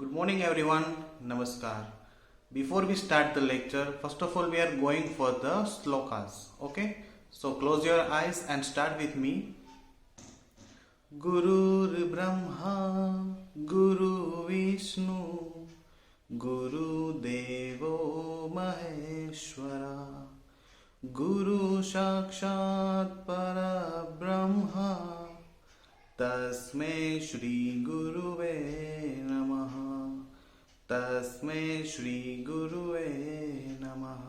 Good morning everyone. Namaskar. Before we start the lecture, first of all we are going for the slokas. Okay? So close your eyes and start with me. Guru Brahma, Guru Vishnu, Guru Devo Maheshwara, Guru Sakshat Para Brahma, तस्मै श्री गुरुवे नमः. तस्मै श्री गुरुवे नमः.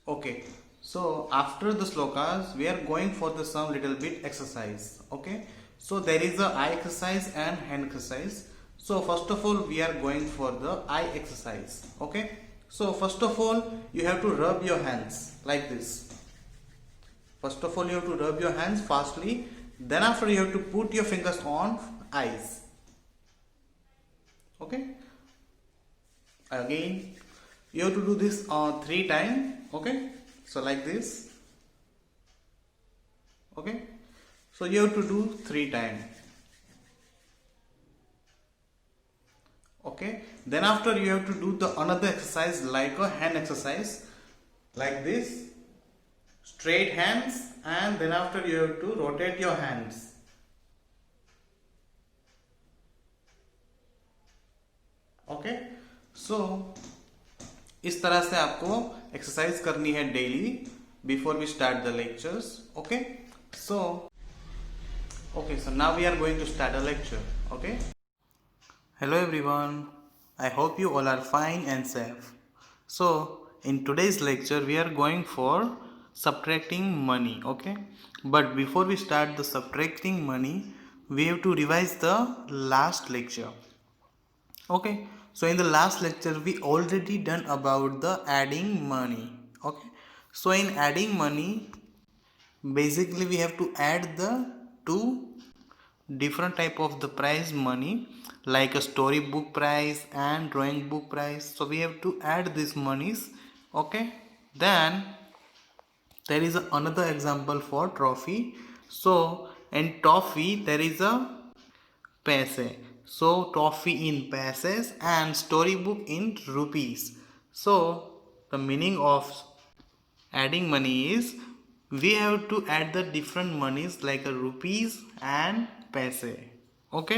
Okay, so after the slokas we are going for the some little bit exercise. Okay, so there is a eye exercise and hand exercise. So first of all we are going for the eye exercise. Okay, so first of all you have to rub your hands like this. First of all you have to rub your hands fastly. Then after you have to put your fingers on eyes. Okay, again you have to do this 3 times. Okay, so like this. Okay, so you have to do 3 times. Okay, then after you have to do the another exercise like a hand exercise like this, straight hands, and then after you have to rotate your hands. Okay, so इस तरह से आपको exercise करनी है daily before we start the lectures. Okay, so now we are going to start a lecture. Okay, hello everyone, I hope you all are fine and safe. So in today's lecture we are going for subtracting money. Okay, but before we start the subtracting money we have to revise the last lecture. Okay, so in the last lecture we already done about the adding money. Okay, so in adding money basically we have to add the two different type of the price money like a storybook price and drawing book price. So we have to add these monies. Okay, then there is another example for trophy. So in trophy there is a पैसे. So trophy in पैसेस and storybook in rupees. So the meaning of adding money is we have to add the different monies like a rupees and पैसे. Okay,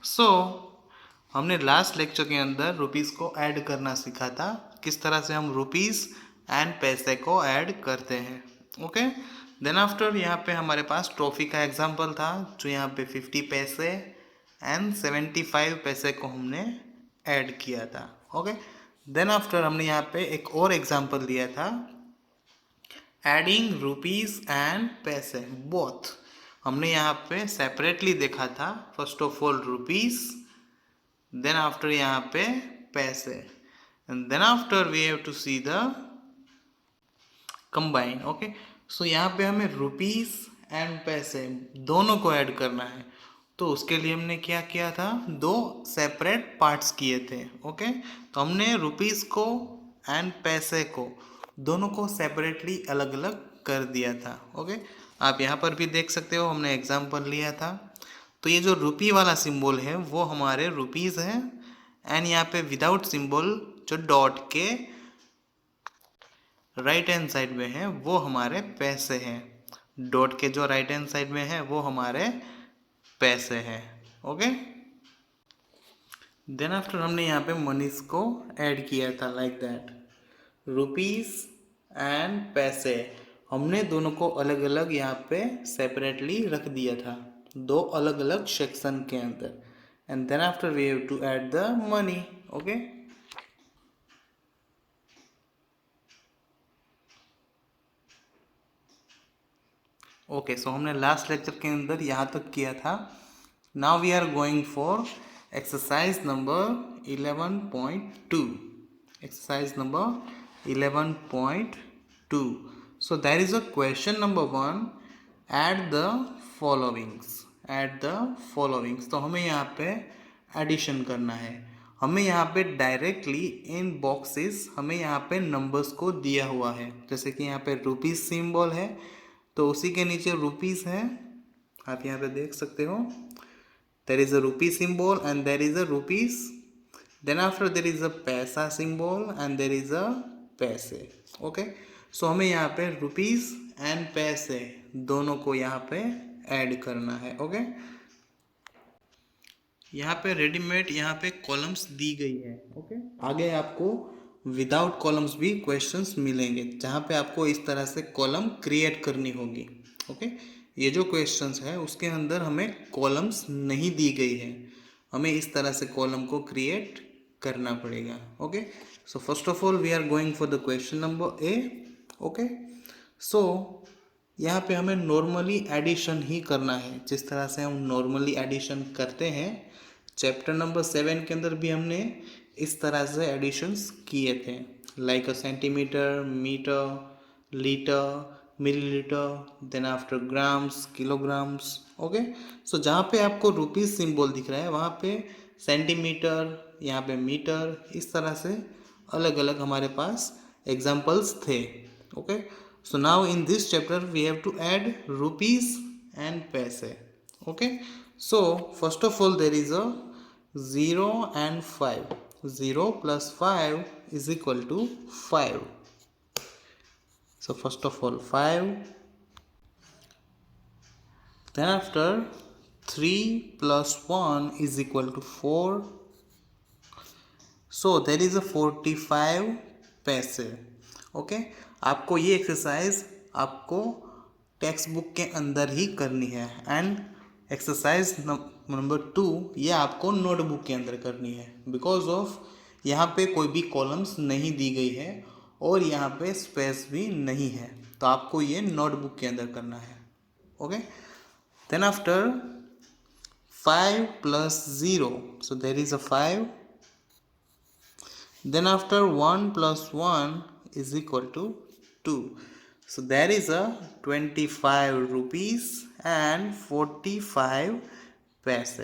so हमने last lecture के अंदर rupees को add करना सीखा था, किस तरह से हम रुपीस एंड पैसे को ऐड करते हैं. ओके, देन आफ्टर यहाँ पे हमारे पास ट्रॉफी का एग्जांपल था जो यहाँ पे 50 पैसे एंड 75 पैसे को हमने ऐड किया था. ओके, देन आफ्टर हमने यहाँ पे एक और एग्जांपल दिया था adding rupees and paise both. हमने यहाँ पे सेपरेटली देखा था. First of all rupees, then after यहाँ पे paise, and then after we have to see the combine. Okay, so यहाँ पे हमें रुपीस एंड पैसे दोनों को ऐड करना है. तो उसके लिए हमने क्या किया था, दो सेपरेट पार्ट्स किए थे. ओके, तो हमने रुपीस को एंड पैसे को दोनों को सेपरेटली अलग अलग कर दिया था. ओके, आप यहाँ पर भी देख सकते हो हमने एग्जांपल लिया था. तो ये जो रुपी वाला सिंबल है वो हमारे रुपीस है, एंड यहाँ पे विदाउट सिंबल जो डॉट के राइट हैंड साइड में है वो हमारे पैसे हैं. डॉट के जो राइट हैंड साइड में है वो हमारे पैसे हैं. ओके, देन आफ्टर हमने यहाँ पे मनीस को ऐड किया था लाइक दैट. रुपीस एंड पैसे हमने दोनों को अलग अलग यहाँ पे सेपरेटली रख दिया था, दो अलग अलग सेक्शन के अंदर. And then after we have to add the money. Okay, okay, so हमने लास्ट लेक्चर के अंदर यहाँ तक किया था. Now we are going for exercise number 11.2. Exercise number 11.2. So there is a question number 1, add the followings. Add the followings, तो हमें यहाँ पे एडिशन करना है. हमें यहाँ पे डायरेक्टली इन बॉक्सेस हमें यहाँ पे नंबर्स को दिया हुआ है. जैसे कि यहाँ पे रुपीस सिंबल है तो उसी के नीचे रुपीस है, आप यहाँ पे देख सकते हो. there is a rupee symbol and there is a rupees. Then after there is a पैसा symbol and there is a पैसे. Okay, so हमें यहाँ पे rupees and पैसे दोनों को यहाँ पे ऐड करना है. ओके, यहाँ पे रेडीमेड यहाँ पे कॉलम्स दी गई है. ओके, आगे आपको विदाउट कॉलम्स भी क्वेश्चंस मिलेंगे जहाँ पे आपको इस तरह से कॉलम क्रिएट करनी होगी. ओके, ये जो क्वेश्चंस है उसके अंदर हमें कॉलम्स नहीं दी गई है, हमें इस तरह से कॉलम को क्रिएट करना पड़ेगा. Okay, so first of all we are going for the question number A. Okay, so यहाँ पे हमें नॉर्मली एडिशन ही करना है, जिस तरह से हम नॉर्मली एडिशन करते हैं. चैप्टर नंबर 7 के अंदर भी हमने इस तरह से एडिशंस किए थे, like a centimetre, metre, litre, millilitre, then after grams, kilograms. Okay, so जहाँ पे आपको रुपीस सिंबल दिख रहा है वहाँ पे सेंटीमीटर, यहाँ पे मीटर, इस तरह से अलग अलग हमारे पास एग्जाम्पल्स थे. Okay, so now in this chapter we have to add rupees and paise. Okay, so first of all there is a 0 and 5. 0 plus 5 is equal to 5. So first of all 5, then after 3 plus 1 is equal to 4. So there is a 45 पैसे. Okay, आपको ये exercise आपको text book के अंदर ही करनी है. And exercise number 2 ये आपको नोटबुक के अंदर करनी है, बिकॉज ऑफ यहाँ पे कोई भी कॉलम्स नहीं दी गई है और यहाँ पे स्पेस भी नहीं है, तो आपको ये नोटबुक के अंदर करना है. Okay, then after 5 plus 0, so there is a 5. Then after 1 plus 1 is equal to 2. So there is a 25 rupees and 45 paise.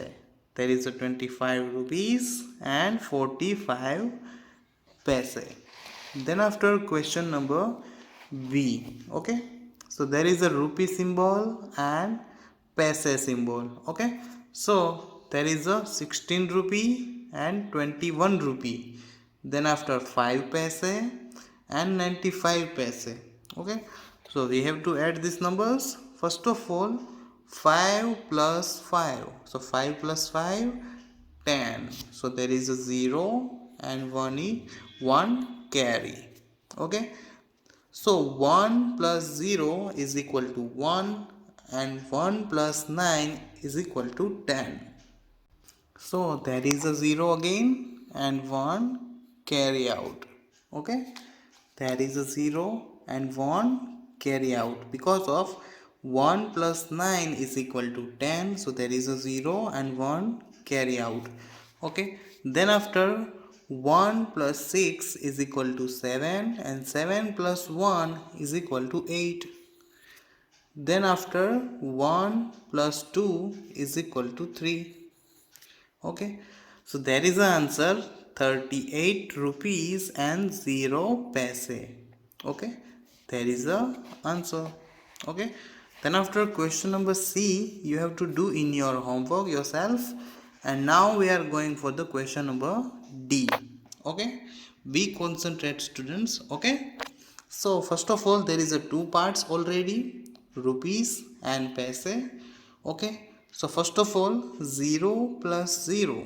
There is a 25 rupees and 45 paise. Then after question number B. Okay, so there is a rupee symbol and paise symbol. Okay, so there is a 16 rupee and 21 rupee. Then after 5 paise and 95 paise. Okay, so we have to add these numbers. First of all 5 plus 5, so 5 plus 5 10. So there is a 0 and 1 carry. Okay, so 1 plus 0 is equal to 1 and 1 plus 9 is equal to 10. So there is a 0 again and 1 carry out. Okay, there is a 0 and 1 carry out because of 1 plus 9 is equal to 10. So there is a 0 and 1 carry out. Okay, then after 1 plus 6 is equal to 7 and 7 plus 1 is equal to 8. Then after 1 plus 2 is equal to 3. Okay, so there is the answer 38 rupees and 0 paise. Okay, there is the answer. Okay, then after question number C you have to do in your homework yourself. And now we are going for the question number D. Okay, be concentrate students. Okay, so first of all there is a 2 parts already, rupees and paise. Okay, so first of all 0 plus 0,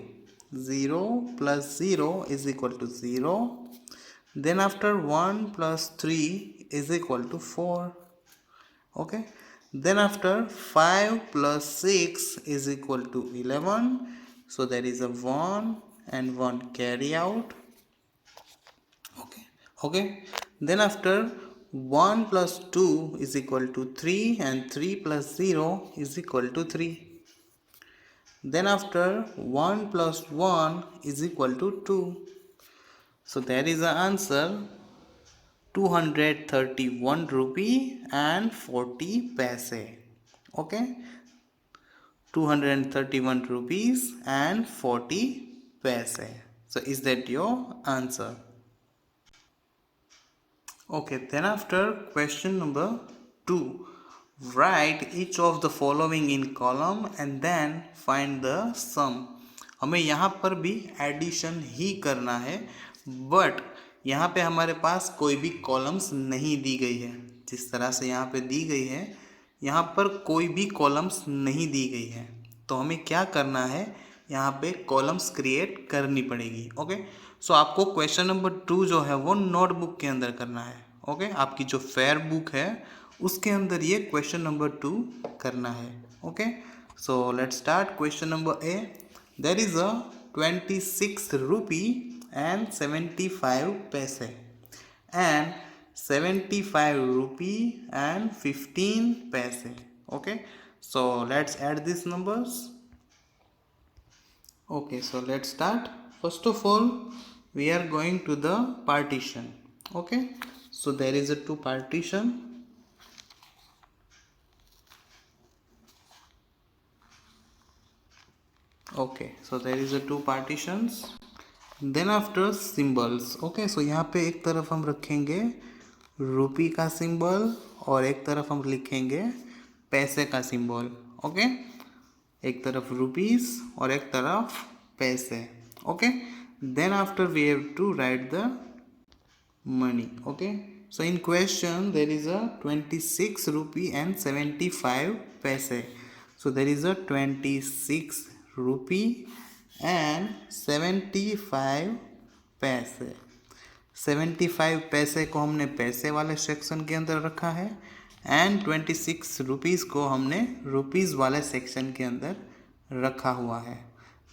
0 plus 0 is equal to 0. Then after 1 plus 3 is equal to 4. Okay, then after 5 plus 6 is equal to 11. So there is a 1 and 1 carry out. Okay, then after 1 plus 2 is equal to 3 and 3 plus 0 is equal to 3. Then after 1 plus 1 is equal to 2. So there is the answer 231 rupee and 40 paise. Okay, 231 rupees and 40 paise. So is that your answer? Okay, then after question number 2, write each of the following in column and then find the sum. हमें यहाँ पर भी addition ही करना है, but यहाँ पे हमारे पास कोई भी कॉलम्स नहीं दी गई है. जिस तरह से यहाँ पे दी गई है, यहाँ पर कोई भी कॉलम्स नहीं दी गई है. तो हमें क्या करना है, यहाँ पे कॉलम्स क्रिएट करनी पड़ेगी. ओके, सो आपको क्वेश्चन नंबर 2 जो है वो नोटबुक के अंदर करना है. ओके, आपकी जो फेयर बुक है उसके अंदर ये क्वेश्चन नंबर 2 करना है. Okay, so let's start. Question number A, there is a 26 rupee and 75 पैसे and 75 rupee and 15 paise. Okay, so let's add these numbers. Okay, so let's start. First of all, we are going to the partition. Okay, so there is a 2 partition. Okay, so there is a 2 partitions. Then after symbols. Okay, so यहाँ पे एक तरफ हम रखेंगे रुपी का symbol और एक तरफ हम लिखेंगे पैसे का सिंबल. ओके, एक तरफ रुपीस और एक तरफ पैसे. Okay, then after we have to write the money. Okay, so in question there is a 26 rupee and 75 paise. So there is a 26 rupee and 75 पैसे. 75 पैसे को हमने पैसे वाले सेक्शन के अंदर रखा है एंड 26 रुपीज़ को हमने रुपीज़ वाले सेक्शन के अंदर रखा हुआ है.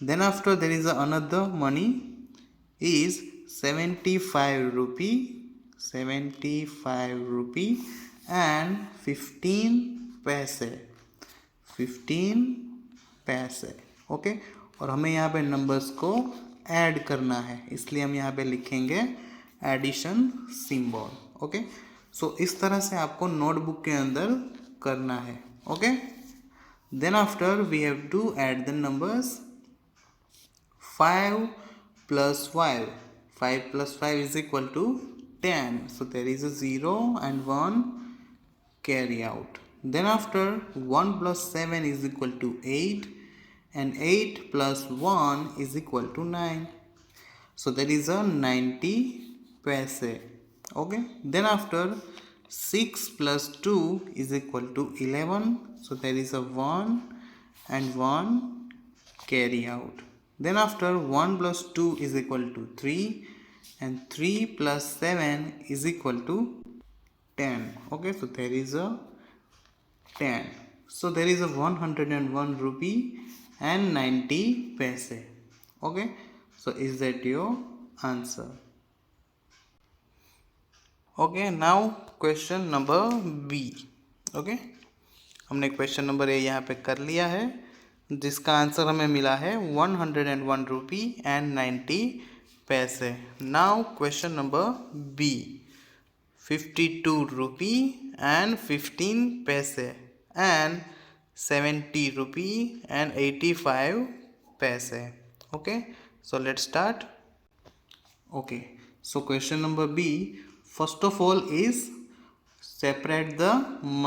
Then after there is another money is 75 rupee and 15 paise. 15 पैसे. ओके, और हमें यहाँ पे नंबर्स को ऐड करना है, इसलिए हम यहाँ पे लिखेंगे एडिशन सिंबल. ओके, सो इस तरह से आपको नोटबुक के अंदर करना है. Okay, then after we have to add the numbers. 5 plus 5. 5 plus 5 is equal to 10. So there is a 0 and 1 carry out. Then after 1 plus 7 is equal to 8. And 8 plus 1 is equal to 9. So there is a 90 paise. Okay, then after 6 plus 2 is equal to 11. So there is a 1 and 1 carry out. Then after 1 plus 2 is equal to 3 and 3 plus 7 is equal to 10. Okay, so there is a 10. So there is a 101 rupee and 90 paise. Okay, so is that your answer? Okay, now question number B. Okay, हमने question number ए यहाँ पे कर लिया है, जिसका answer हमें मिला है 101 रुपी and 90 paise. Now question number B, 52 rupee and 15 paise and 70 rupee and 85 paise. Okay, so let's start. Okay, so question number B, first of all is separate the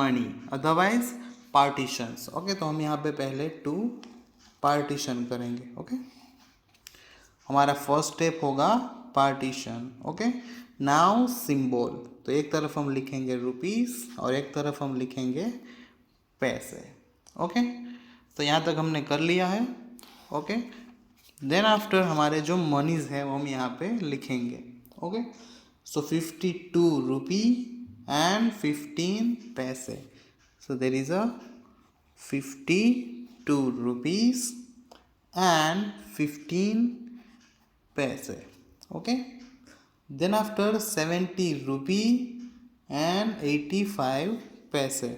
money, otherwise partitions. Okay, तो हम यहाँ पे पहले 2 partition करेंगे. Okay, हमारा first step होगा partition. Okay, now symbol. तो एक तरफ हम लिखेंगे रुपीस और एक तरफ हम लिखेंगे पैसे. ओके, तो यहाँ तक हमने कर लिया है. ओके, देन आफ्टर हमारे जो मनीज है वो हम यहाँ पे लिखेंगे. ओके, सो 52 रुपी एंड 15 पैसे. So there is a 52 rupees and 15 पैसे. Okay, then after 70 rupee and 85 पैसे.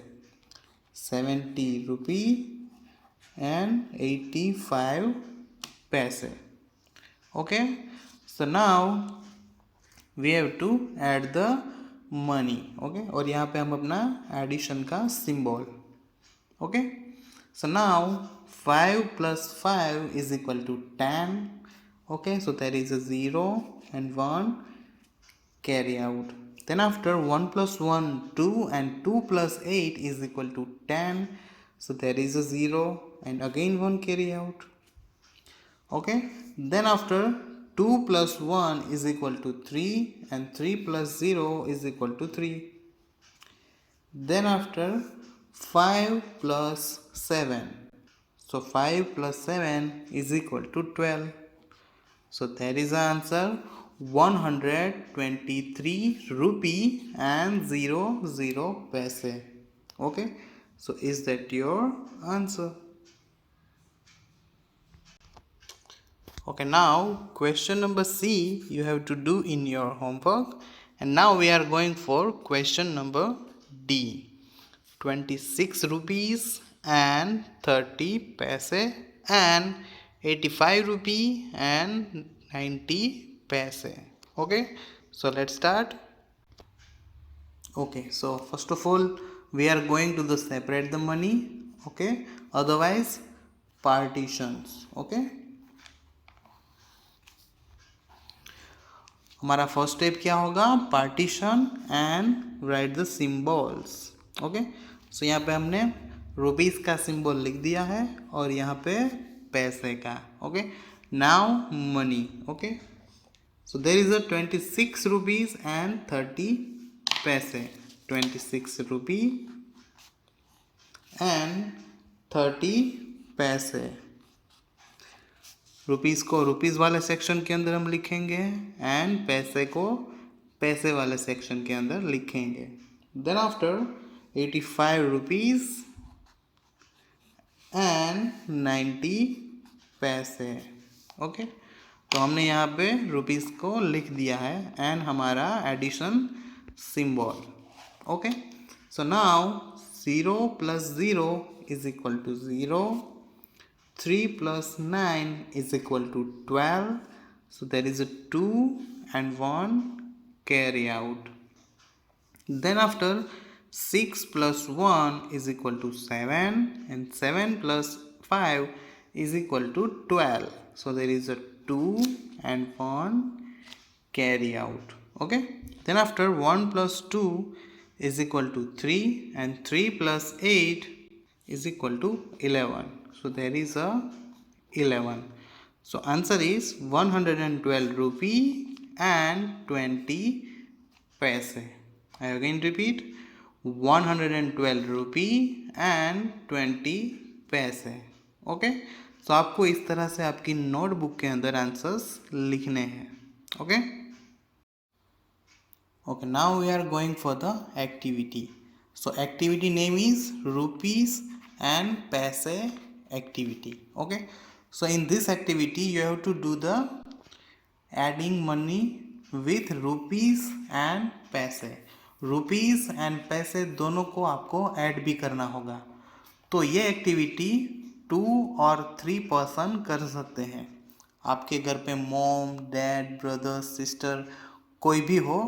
70 रुपी and 85 paise. Okay, so now we have to add the money. Okay, और यहाँ पे हम अपना एडिशन का symbol. Okay, so now 5 plus 5 is equal to 10. Okay, so there is a 0 and 1 carry out. Then after 1 plus 1, 2, and 2 plus 8 is equal to 10. So there is a 0 and again 1 carry out. Okay. Then after 2 plus 1 is equal to 3 and 3 plus 0 is equal to 3. Then after 5 plus 7. So 5 plus 7 is equal to 12. So there is the answer 123 rupee and 00 paise. Okay. So is that your answer? Okay, now question number C you have to do in your homework. And now we are going for question number D. 26 rupees and 30 paise and 85 rupee and 90 paise. Okay, so let's start. Okay, so first of all we are going to the separate the money. Okay, otherwise partitions. Okay, हमारा first step क्या होगा? Partition and write the symbols. Okay, so यहाँ पे हमने rupees का symbol लिख दिया है और यहाँ पे पैसे का. Okay, now money. Okay, so there is a 26 rupees and 30 paise. 26 rupee and 30 पैसे. रुपीस को रुपीस वाले सेक्शन के अंदर हम लिखेंगे एंड पैसे को पैसे वाले सेक्शन के अंदर लिखेंगे. देन आफ्टर 85 रुपीस एंड 90 पैसे. ओके, तो हमने यहाँ पे रुपीस को लिख दिया है एंड हमारा addition symbol. Okay, so now 0 plus 0 is equal to 0. 3 plus 9 is equal to 12. So there is a 2 and 1 carry out. Then after 6 plus 1 is equal to 7 and 7 plus 5 is equal to 12. So there is a 2 and 1 carry out. Okay, then after 1 plus 2 is equal to 3 and 3 plus 8 is equal to 11. So there is a 11. So answer is 112 rupee and 20 paise. I again repeat, 112 rupee and 20 paise. Okay, so आपको इस तरह से आपकी notebook के अंदर answers लिखने हैं. Okay. Okay, now we are going for the activity. So activity name is rupees and paise activity. Okay, so in this activity you have to do the adding money with rupees and paise. rupees and paise दोनों को आपको add भी करना होगा. तो ये activity 2 और 3 person कर सकते हैं. आपके घर पे मॉम, डैड, ब्रदर, सिस्टर कोई भी हो,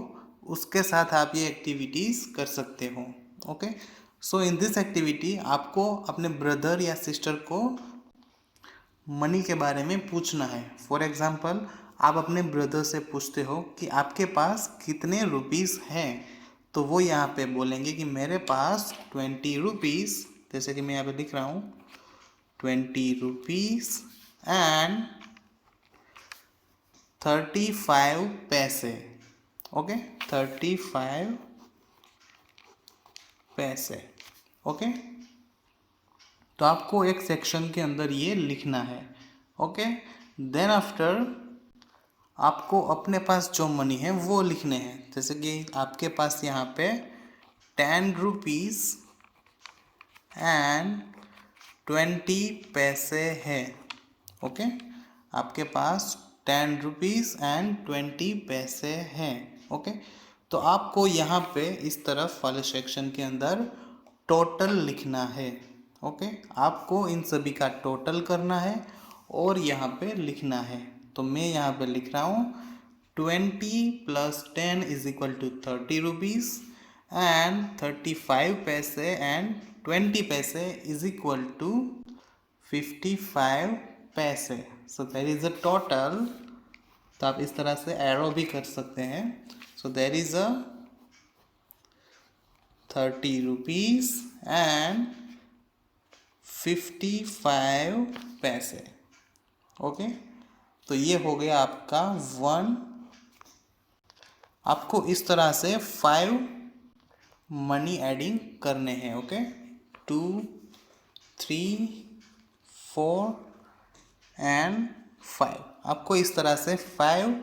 उसके साथ आप ये एक्टिविटीज़ कर सकते हो. Okay, so in this activity आपको अपने ब्रदर या सिस्टर को मनी के बारे में पूछना है. फॉर एग्जांपल, आप अपने ब्रदर से पूछते हो कि आपके पास कितने रुपीस हैं, तो वो यहाँ पे बोलेंगे कि मेरे पास 20 रुपीस, जैसे कि मैं यहाँ पे लिख रहा हूँ 20 रुपीस एंड 35 पैसे. ओके, 35 पैसे. ओके, तो आपको एक सेक्शन के अंदर ये लिखना है. ओके, देन आफ्टर आपको अपने पास जो मनी है वो लिखने हैं. जैसे कि आपके पास यहाँ पे 10 रुपीस एंड 20 पैसे है. ओके, आपके पास 10 रुपीस एंड 20 पैसे हैं. ओके, तो आपको यहाँ पे इस तरफ वाले सेक्शन के अंदर टोटल लिखना है. ओके, आपको इन सभी का टोटल करना है और यहाँ पे लिखना है. तो मैं यहाँ पे लिख रहा हूँ 20 plus 10 is equal to 30 rupees and 35 पैसे एंड 20 पैसे is equal to 55 paise. So there is a total. तो आप इस तरह से एरो भी कर सकते हैं. So there is a 30 rupees and 55 paise. Okay, तो ये हो गया आपका 1। आपको इस तरह से 5 मनी एडिंग करने हैं। Okay, 2, 3, 4 and 5। आपको इस तरह से 5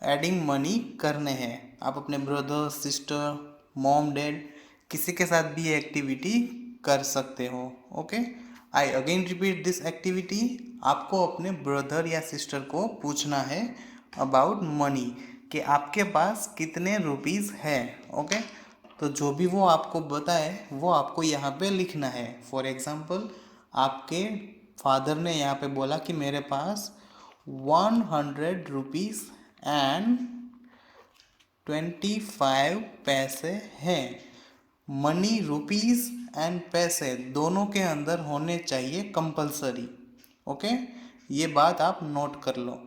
एडिंग मनी करने हैं। आप अपने ब्रदर, सिस्टर, मॉम, डैड किसी के साथ भी ये एक्टिविटी कर सकते हो। Okay, I again repeat this activity. आपको अपने ब्रदर या सिस्टर को पूछना है अबाउट मनी, कि आपके पास कितने रुपीज़ है। ओके, तो जो भी वो आपको बताए वो आपको यहाँ पे लिखना है। फॉर एग्जाम्पल, आपके फादर ने यहाँ पे बोला कि मेरे पास 100 रुपीज़ एंड 25 पैसे हैं। मनी, रुपीज़ एंड पैसे दोनों के अंदर होने चाहिए कंपलसरी। ओके, ये बात आप नोट कर लो।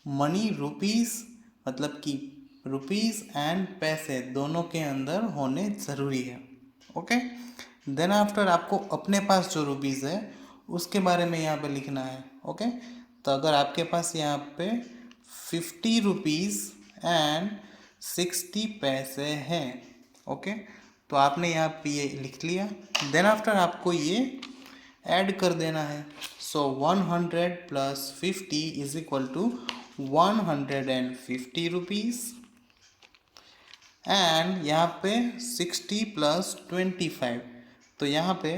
मनी, रुपीज़ मतलब कि रुपीज़ एंड पैसे दोनों के अंदर होने ज़रूरी है। ओके, देन आफ्टर आपको अपने पास जो रुपीज़ है उसके बारे में यहाँ पे लिखना है। ओके, तो अगर आपके पास यहाँ पे 50 रुपीज़ एंड 60 पैसे हैं, ओके, तो आपने यहाँ पे ये लिख लिया। देन आफ्टर आपको ये ऐड कर देना है। So 100 plus 50 is equal to 150 rupees and यहाँ पे 60 प्लस 25, तो यहाँ पे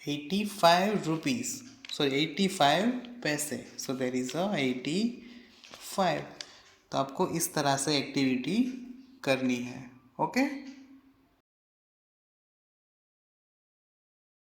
85 रुपीज़, सॉरी 85 पैसे। So there is a 85। तो आपको इस तरह से एक्टिविटी करनी है। ओके।